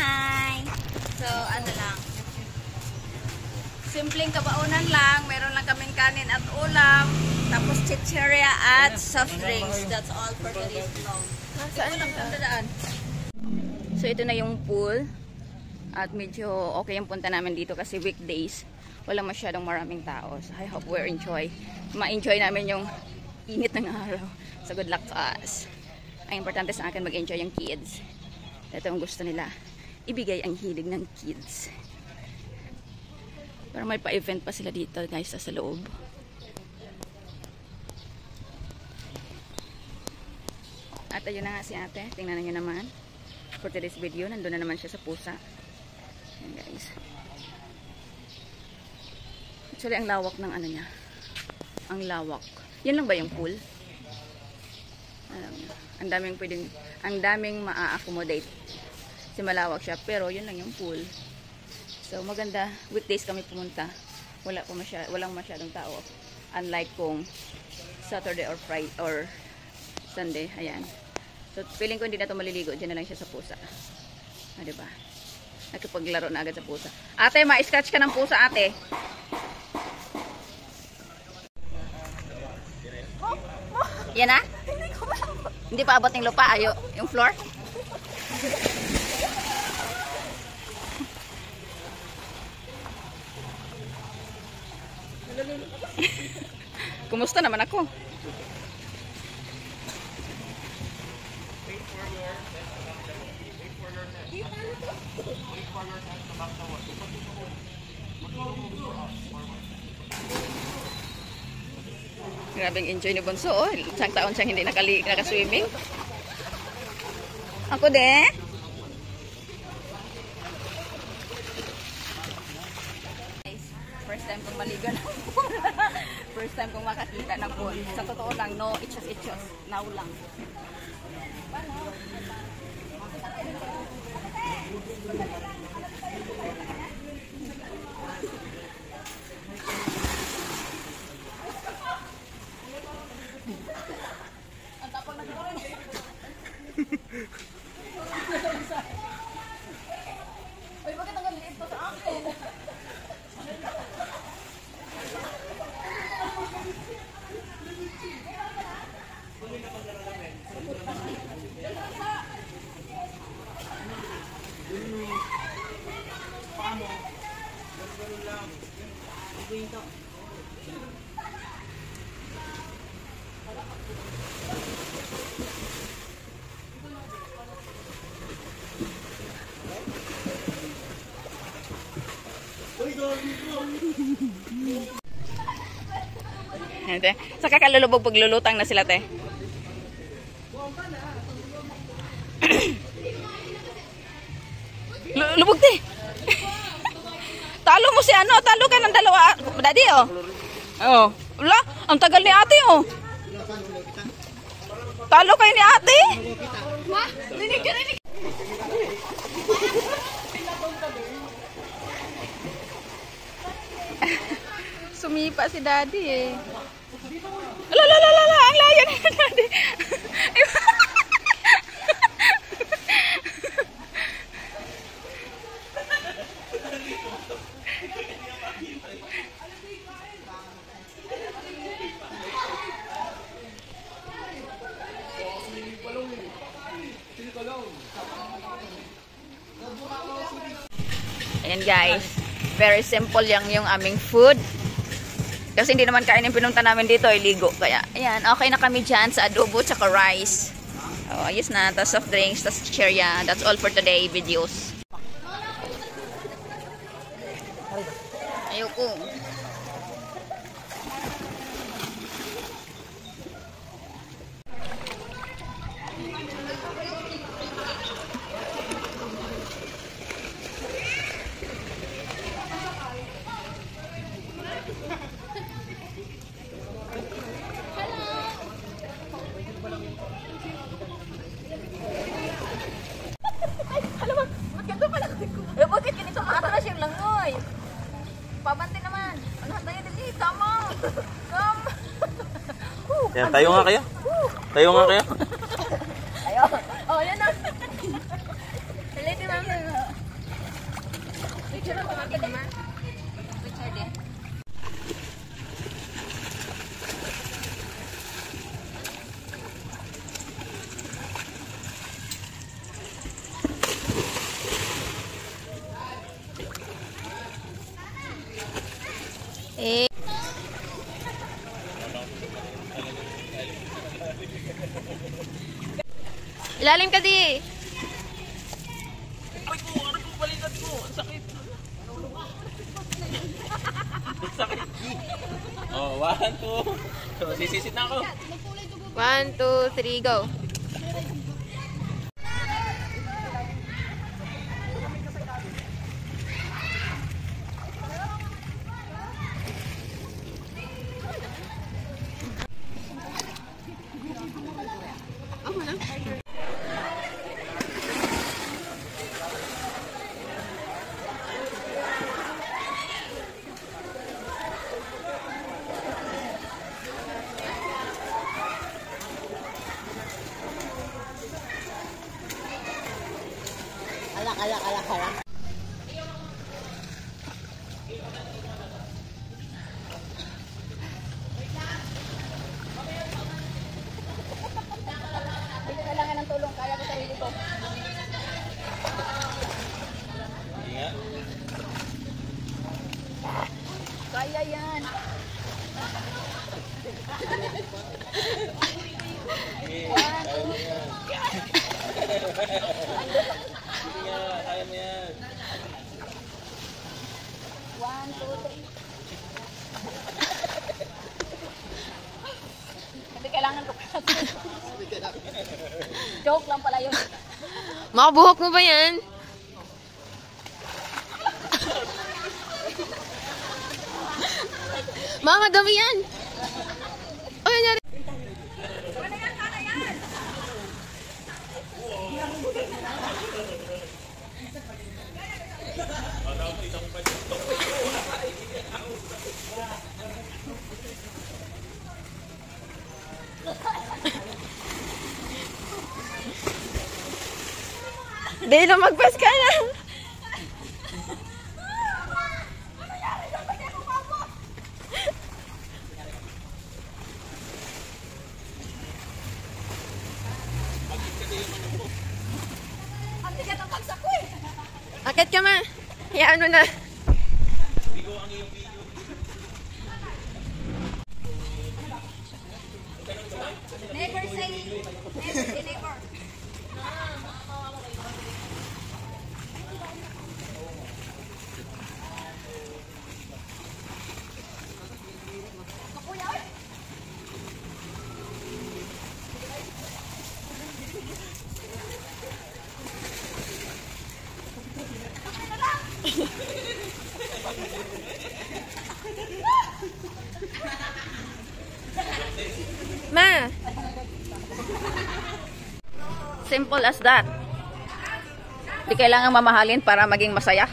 Hi! So, ano lang. Simpleng kabaunan lang. Meron lang kaming kanin at ulam. Tapos chicheria at soft drinks. That's all for today's vlog. Saan lang dadaan? So, ito na yung pool. At medyo okay yung punta namin dito kasi weekdays. Walang masyadong maraming tao. So, I hope we enjoy. Ma-enjoy namin yung init ng araw. So, good luck to us. Ang importante sa akin mag-enjoy yung kids. Ito ang gusto nila. Ibigay ang hilig ng kids. Pero may pa-event pa sila dito guys sa loob. At ayun na nga si ate. Tingnan nyo naman. For today's video, nandun na naman siya sa pusa. Ayan guys. Actually, ang lawak ng ano niya. Ang lawak. Yan lang ba yung pool? Ang daming pwedeng, ang daming maa-accommodate. Kasi malawak siya, pero yun lang yung pool. So maganda, weekdays kami pumunta. Walang masyadong tao. Unlike kung Saturday or Friday or Sunday, ayan. So feeling ko hindi na ito maliligo, diyan na lang siya sa pusa. Ah, diba? Nakipaglaro na agad sa pusa. Ate, ma-scratch ka ng pusa, ate. Yan na? Hindi pa abot ng lupa, ayo, yung floor. Kumusta naman ako? Grabing enjoy ni Bonso. Oh, isang taon siyang hindi nakaswimming. Ako de. First time kong maligo ng pool. First time kong makakita ng pool. Sa totoo lang, no itchos-itchos. Now lang. Uy, bakit ang liit pa sa akin? Sa kakalulubog paglulutang na sila, te. Lubog, te. Talo mo si ano, talo ka ng dalawa. Daddy, oh. Oh. Wala, ang tagal ni ate, oh. Talo kayo ni ate. Ma, rinig ka, rinig. Sumipa si daddy, eh. Lala, ang layo na yun, daddy. Ayan guys, very simple yung aming food. Kasi hindi naman kain yung pinunta namin dito, ligo. Kaya, ayan, okay na kami dyan sa adobo tsaka rice. Oh, ayos na, tas soft drinks, tas chicheria. That's all for today videos. Ayoko. Pabante naman. Ano tayo dali? Come on. Come. Yan, tayo nga kayo. Tayo nga kayo. Ayun. Oh, yan na. Dali, mami. Picture ako natin, ma. Picture din. Eh. Ilalim ka di. Ay ko, ano ko, balikat ko. Ang sakit. Ang sakit. Oh, 1, 2. So, sisisit na ako. 1, 2, 3, go. Alak. Hindi ko kailangan ng tulong. Kaya ko sarili ko. Ingat. Kaya yan. Kaya mo yan. Kaya mo yan. 1, 2, 3. Hindi kailangan ko. Joke lang pala yun. Makabuhok mo ba yan? Mga dami yan. Ano nangyari? Dilo, mag-press ka na. Ang tigat ang bagsak ko eh. Akit ka ma. Hayaan mo na. Never say never. Ma. Simple as that. Di kailangan mamahalin para maging masaya.